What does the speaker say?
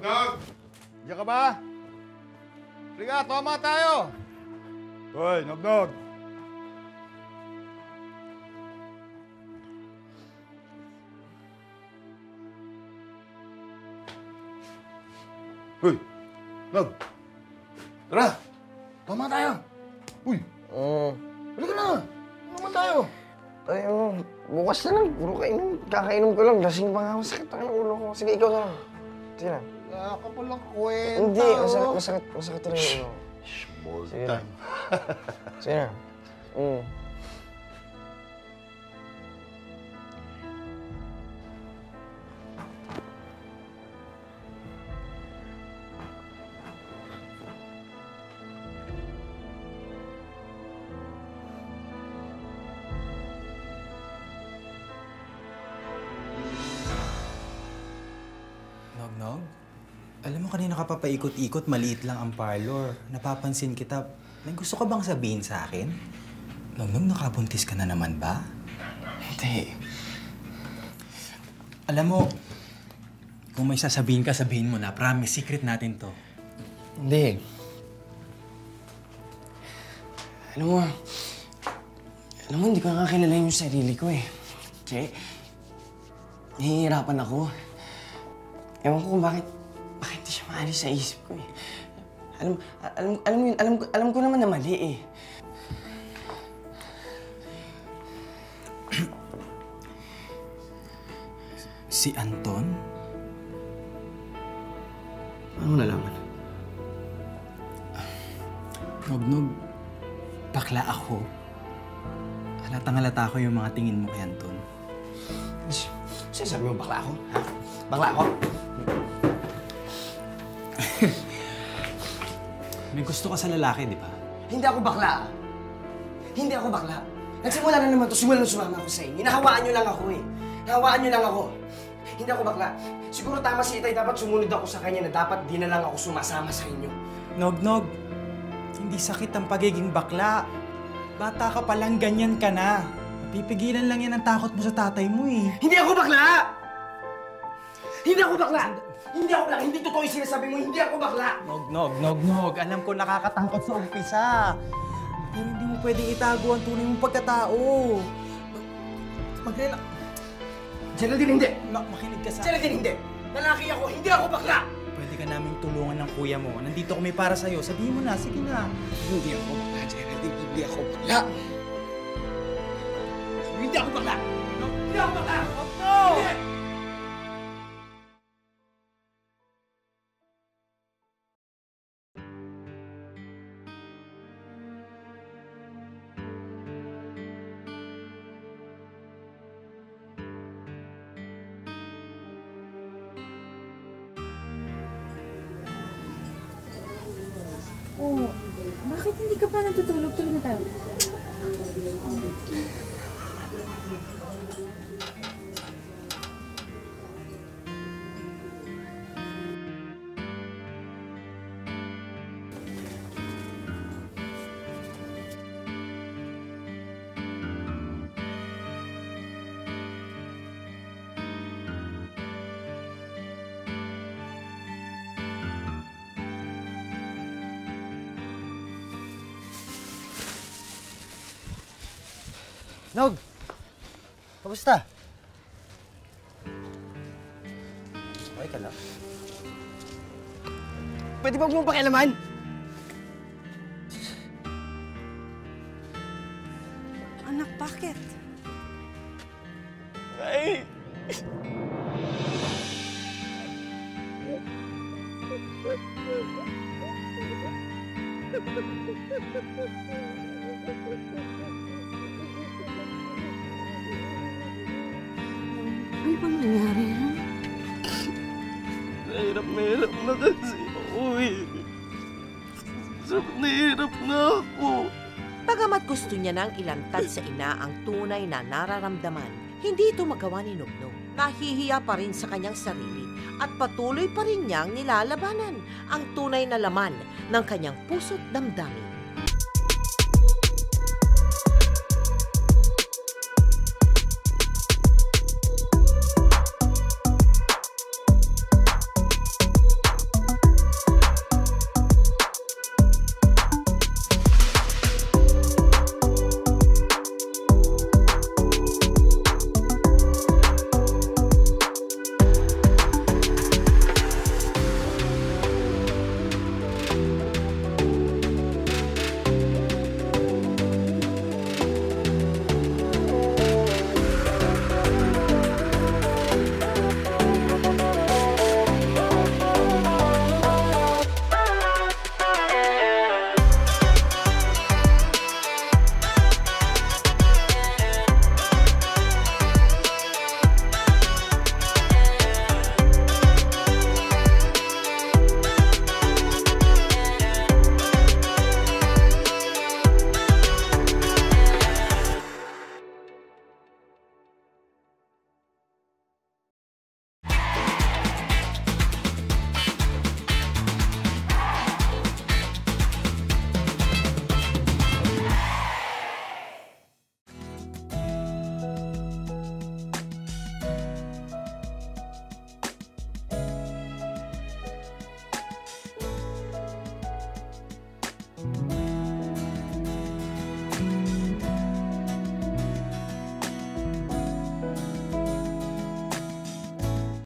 Nog! Diyan ka ba? Liga, tama tayo! Hoy, Nog! Hoy! Nog! Tara! Tama tayo! Uy! Halika na! Tama tayo! Ay, bukas na lang. Puro kainom. Kakainom ko lang. Lasing pa nga. Masakit ang ulo ko. Sige, ikaw na lang. Sige na. Wala ka palang kwenta. Hindi. Masakit rin yung ulo ko. More Sige time. Sige na. Nog? Alam mo, kanina ka pa paikot-ikot, maliit lang ang parlor. Napapansin kita. May gusto ka bang sabihin sa akin? Nog, nakabuntis ka na naman ba? Hindi. Alam mo, kung may sasabihin ka, sabihin mo na. Promise, secret natin to. Hindi. Alam mo, hindi ko nakakilala yung sarili ko eh. Kasi, nahihirapan ako. Ewan ko kung bakit di siya maalis sa isip ko eh. Alam ko naman na mali eh. Si Anton? Anong nalaman? Nog, bakla ako. Halatang-halata ko yung mga tingin mo kay Anton. Sabi mo bakla ako? Ha? Bakla ako? May gusto ka sa lalaki, di ba? Hindi ako bakla. Hindi ako bakla. Nagsimula na naman to, simulan sumama ako sa inyo. Nahawaan niyo lang ako eh. Nahawaan niyo lang ako. Hindi ako bakla. Siguro tama si Itay, dapat sumunod ako sa kanya na dapat di na lang ako sumasama sa inyo. Nog, hindi sakit ang pagiging bakla. Bata ka palang, ganyan ka na. Pipigilan lang yan ang takot mo sa tatay mo eh. Hindi ako bakla! Hindi ako bakla! Hindi ako bakla! Hindi totoo yung sinasabi mo, hindi ako bakla! Nog. Alam ko nakakatakot sa umpisa. Pero hindi mo pwedeng itago ang tunay mong pagkatao. Mag-relax. Geraldine, hindi! Makinig ka sa... Geraldine, hindi! Lalaki ako, hindi ako bakla! Pwede ka naming tulungan ng kuya mo. Nandito kami para sa'yo. Sabihin mo na, sige na. Hindi ako bakla, Geraldine. Hindi ako bakla! Hindi ako bakla! Hindi ako bakla! No! Hindi! Oh, bakit hindi ka pa natutulog? Tulog na tayo. Nog! Kamusta? Okay ka lang? Pwede ba mo pakialaman? Anak, bakit? Ay! Ano bang nangyari, ha? Nahirap na kasi ako eh. Nahirap na ako. Bagamat gusto niya nang ilantad sa ina ang tunay na nararamdaman, hindi ito magawa ni Nognog. Nahihiya pa rin sa kanyang sarili at patuloy pa rin niyang nilalabanan ang tunay na laman ng kanyang puso't damdamin.